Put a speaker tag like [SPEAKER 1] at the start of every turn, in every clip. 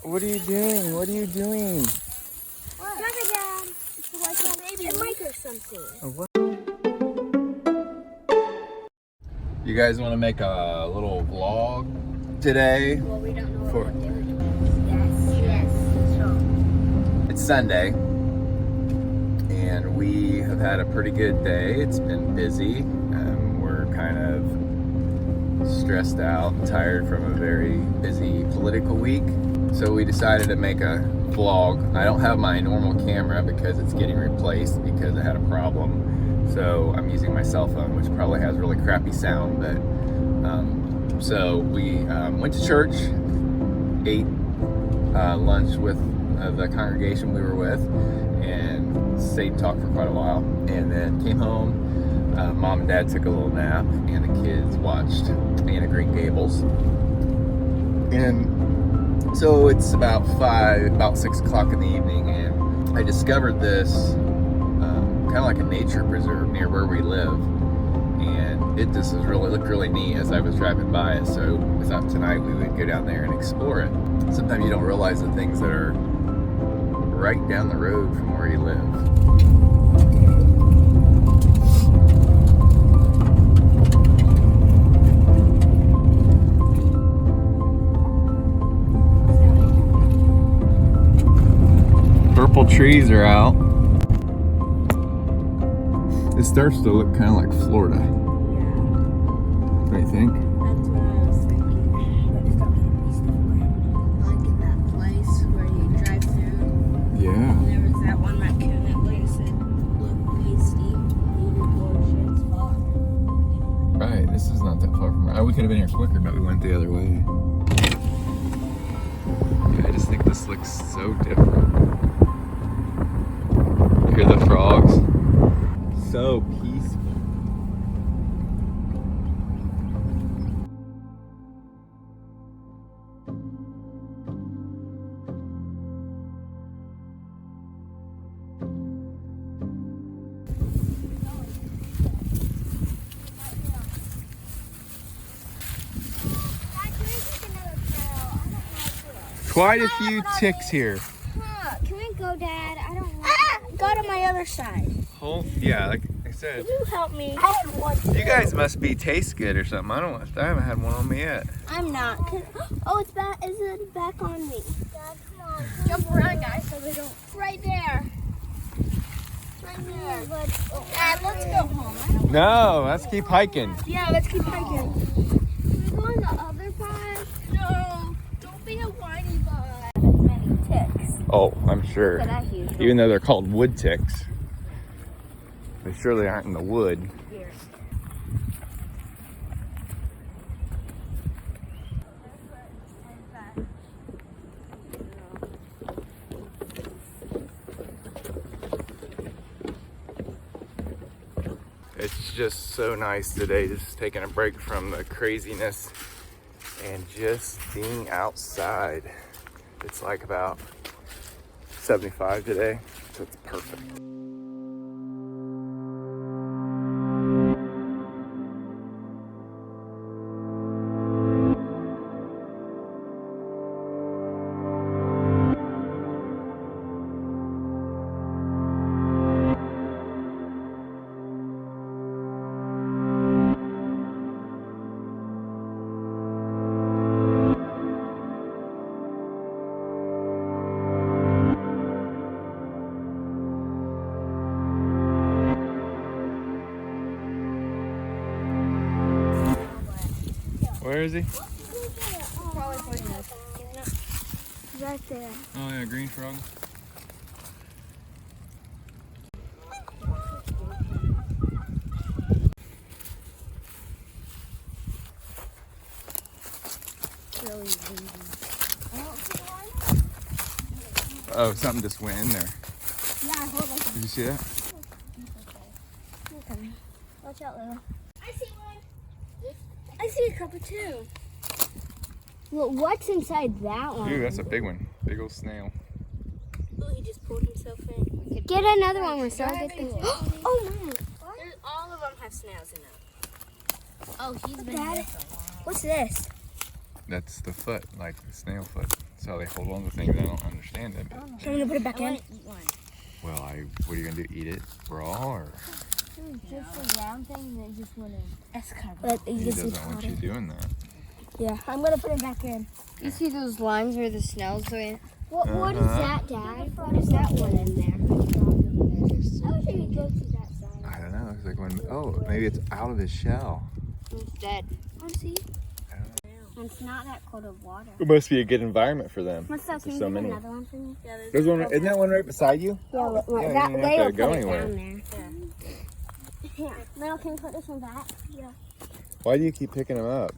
[SPEAKER 1] What are you doing? What are you doing?
[SPEAKER 2] What? It's like a baby mic or something.
[SPEAKER 1] What? You guys want to make a little vlog today?
[SPEAKER 2] Well, we don't know what we're doing. Yes, sure.
[SPEAKER 1] It's Sunday, and we have had a pretty good day. It's been busy. We're kind of stressed out and tired from a very busy political week. So we decided to make a vlog. I don't have my normal camera because it's getting replaced because it had a problem. So I'm using my cell phone, which probably has really crappy sound. But so we went to church, ate lunch with the congregation we were with, and stayed and talked for quite a while. And then came home. Mom and Dad took a little nap, and the kids watched Anne of Green Gables. And so it's about 6 o'clock in the evening, and I discovered this kind of like a nature preserve near where we live, and it just looked really neat as I was driving by it. So we thought tonight we would go down there and explore it. Sometimes you don't realize the things that are right down the road from where you live. Purple trees are out. It starts to look kind of like Florida.
[SPEAKER 2] Yeah.
[SPEAKER 1] What do you think?
[SPEAKER 2] That's what I was thinking. But it's not going to be somewhere. Like in that place where you drive through.
[SPEAKER 1] Yeah.
[SPEAKER 2] And there was that one raccoon that way said, look, pasty, needed more shit's far.
[SPEAKER 1] Right, this is not that far from here. We could have been here quicker, but we went the other way. Yeah, I just think this looks so different. Hear the frogs? So peaceful. Quite a few ticks here.
[SPEAKER 2] Can we go, Dad? I don't want to. Go to my other side.
[SPEAKER 1] Yeah, like I said.
[SPEAKER 2] Can you help me? I had one.
[SPEAKER 1] You guys must be taste good or something. I haven't had one on me yet.
[SPEAKER 2] I'm not. Oh, it's back. Is it back on me? Dad, come on. Jump around, guys, so they don't. Right there. Right there. Dad, let's go home.
[SPEAKER 1] No, let's keep hiking.
[SPEAKER 2] Yeah, let's keep hiking. Can we go on the other side? No. Don't be a whiny bug. Many ticks.
[SPEAKER 1] Oh, I'm sure.
[SPEAKER 2] Look at that huge one.
[SPEAKER 1] Even though they're called wood ticks, they surely aren't in the wood.
[SPEAKER 2] Here.
[SPEAKER 1] It's just so nice today, just taking a break from the craziness and just being outside. It's like about 75 today, so it's perfect. Where is he?
[SPEAKER 2] Probably pointing us. Right there.
[SPEAKER 1] Oh yeah, green frog.
[SPEAKER 2] Really windy.
[SPEAKER 1] Oh, something just went in there.
[SPEAKER 2] Yeah, hold on.
[SPEAKER 1] Did you see that?
[SPEAKER 2] Okay. Watch out, Lila. I see one. I see a couple too. Well, what's inside that one?
[SPEAKER 1] Ooh, that's a big one. Big old snail.
[SPEAKER 2] Oh, he just pulled himself in. Get another one, Marcel. Get the... Oh, no. All of them have snails in them. Oh, he's been there for a while. What's this?
[SPEAKER 1] That's the foot, like the snail foot. That's how they hold on to things. I don't understand it. But...
[SPEAKER 2] So I'm gonna put it back in.
[SPEAKER 1] Well, what are you gonna do? Eat it raw or?
[SPEAKER 2] Just a round thing that just wouldn't.
[SPEAKER 1] He doesn't want you doing that.
[SPEAKER 2] Yeah, I'm gonna put it back in.
[SPEAKER 3] You see those lines where the snails are in?
[SPEAKER 2] What is that, Dad? What is that one in there? I wish I could go to that side.
[SPEAKER 1] I don't know. It's like when, oh, maybe it's out of his shell.
[SPEAKER 3] It's dead.
[SPEAKER 2] Want to see? It's not that cold of water.
[SPEAKER 1] It must be a good environment for them.
[SPEAKER 2] What's that? Can you
[SPEAKER 1] so
[SPEAKER 2] get
[SPEAKER 1] many.
[SPEAKER 2] another one for me? Yeah,
[SPEAKER 1] There's one. Isn't that one right beside you?
[SPEAKER 2] Yeah,
[SPEAKER 1] you
[SPEAKER 2] that
[SPEAKER 1] don't
[SPEAKER 2] way
[SPEAKER 1] have
[SPEAKER 2] will
[SPEAKER 1] to go
[SPEAKER 2] put
[SPEAKER 1] anywhere.
[SPEAKER 2] it down there. Yeah. Now can you put this one back? Yeah.
[SPEAKER 1] Why do you keep picking them up?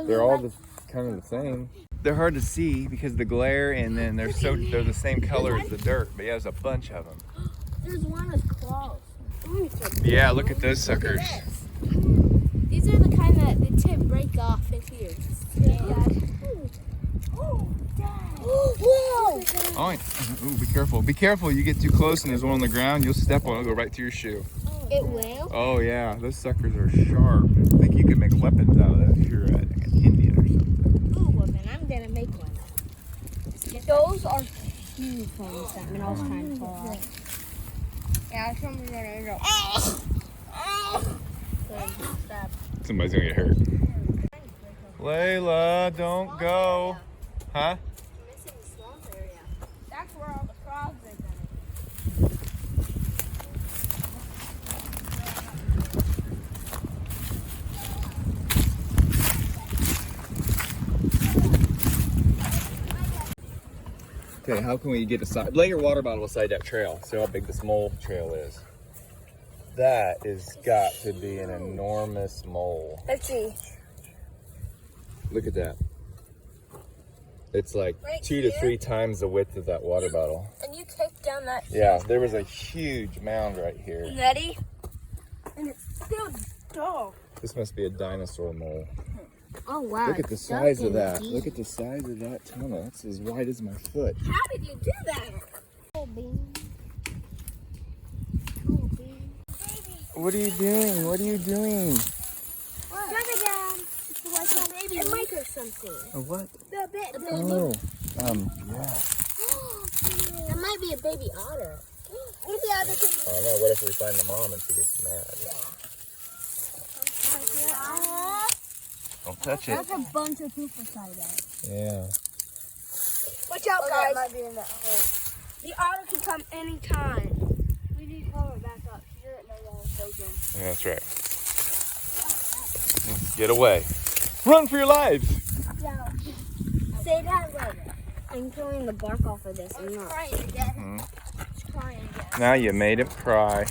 [SPEAKER 1] They're all just kind of the same. They're hard to see because of the glare, and then they're the same color as the dirt. But yeah, there's a bunch of them.
[SPEAKER 2] There's one with claws.
[SPEAKER 1] Yeah, look at those suckers.
[SPEAKER 2] These are the kind that the tip break off if you. Yeah. Oh, Dad. Whoa!
[SPEAKER 1] Oh, ooh, be careful. Be careful. You get too close and there's one on the ground, you'll step on it, it'll go right through your shoe.
[SPEAKER 2] It will?
[SPEAKER 1] Oh yeah, those suckers are sharp. I think you could make weapons out of that if you're like an Indian or something.
[SPEAKER 2] Ooh, well then I'm gonna make one. Those are huge ones that I was trying to pull off.
[SPEAKER 3] Yeah, somebody's gonna go.
[SPEAKER 1] Somebody's gonna get hurt. Layla, don't go. Huh?
[SPEAKER 2] Missing the swamp area.
[SPEAKER 3] That's where all the frogs are going.
[SPEAKER 1] Okay, how can we get aside? Lay your water bottle beside that trail. See how big this mole trail is. That has got to be an enormous mole.
[SPEAKER 2] Let's see.
[SPEAKER 1] Look at that. It's like
[SPEAKER 2] Right
[SPEAKER 1] 2 to
[SPEAKER 2] here?
[SPEAKER 1] 3 times the width of that water bottle.
[SPEAKER 2] And you take down that
[SPEAKER 1] Yeah, there was a huge mound right here.
[SPEAKER 2] nutty. And it's still dull.
[SPEAKER 1] This must be a dinosaur mole.
[SPEAKER 2] Oh wow.
[SPEAKER 1] Look at the size of that. Look at the size of that tunnel. It's as wide as my foot.
[SPEAKER 2] How did you do that? Oh, bean. Oh, bean.
[SPEAKER 1] What are you doing? What are you doing?
[SPEAKER 2] What? Drag it down. It's like a baby. It might or something.
[SPEAKER 1] A what?
[SPEAKER 2] The bit.
[SPEAKER 1] Oh, yeah.
[SPEAKER 2] That might be a baby otter. Where's the other thing?
[SPEAKER 1] I don't know. What if we find the mom and she gets mad? Don't touch it.
[SPEAKER 2] That's a bunch of poop beside that.
[SPEAKER 1] Yeah.
[SPEAKER 2] Watch out, guys.
[SPEAKER 3] It might be in that hole.
[SPEAKER 2] The otter can come anytime.
[SPEAKER 3] We need to cover it back up. You're at no wall soaking.
[SPEAKER 1] Yeah, that's right. Get away. Run for your lives.
[SPEAKER 2] Yeah. Say that later. I'm peeling the bark off of this. I'm not.
[SPEAKER 3] Crying again. It's crying again.
[SPEAKER 1] Now you made it cry.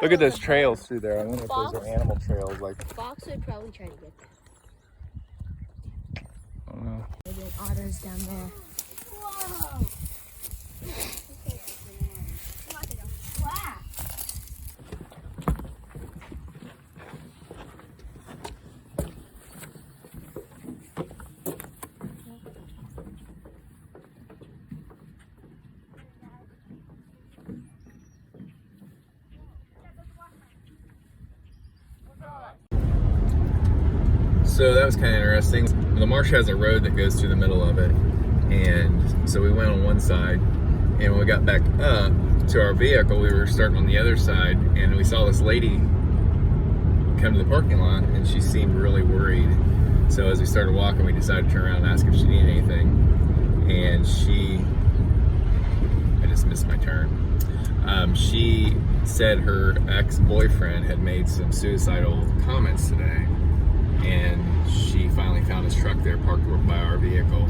[SPEAKER 1] Look at those trails through there. I wonder if those are animal trails. Like,
[SPEAKER 2] Fox would probably try to get that.
[SPEAKER 1] I don't know.
[SPEAKER 2] Maybe an otter's down there. Whoa!
[SPEAKER 1] So that was kind of interesting. The marsh has a road that goes through the middle of it. And so we went on one side, and when we got back up to our vehicle, we were starting on the other side, and we saw this lady come to the parking lot, and she seemed really worried. So as we started walking, we decided to turn around and ask if she needed anything. And I just missed my turn. She said her ex-boyfriend had made some suicidal comments today. And she finally found his truck there parked by our vehicle,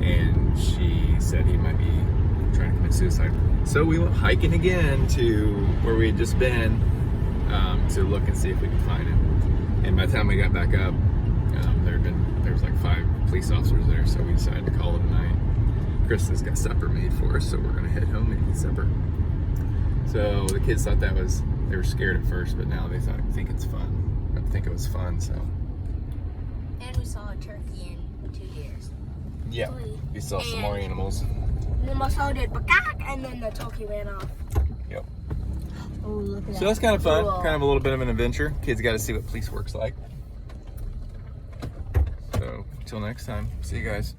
[SPEAKER 1] and she said he might be trying to commit suicide. So we went hiking again to where we had just been to look and see if we could find him. And by the time we got back up, there was like 5 police officers there, so we decided to call it a night. Krista's got supper made for us, so we're gonna head home and eat supper. So the kids thought they were scared at first, but now they think it's fun. I think it was fun, so.
[SPEAKER 2] And we saw a turkey and 2 deers.
[SPEAKER 1] Yeah, we saw some more animals.
[SPEAKER 2] And then Marcel did bakak, and then the turkey ran off.
[SPEAKER 1] Yep.
[SPEAKER 2] Oh, look at that.
[SPEAKER 1] So that's kind of fun.
[SPEAKER 2] Cool.
[SPEAKER 1] Kind of a little bit of an adventure. Kids got to see what police work's like. So, until next time, see you guys.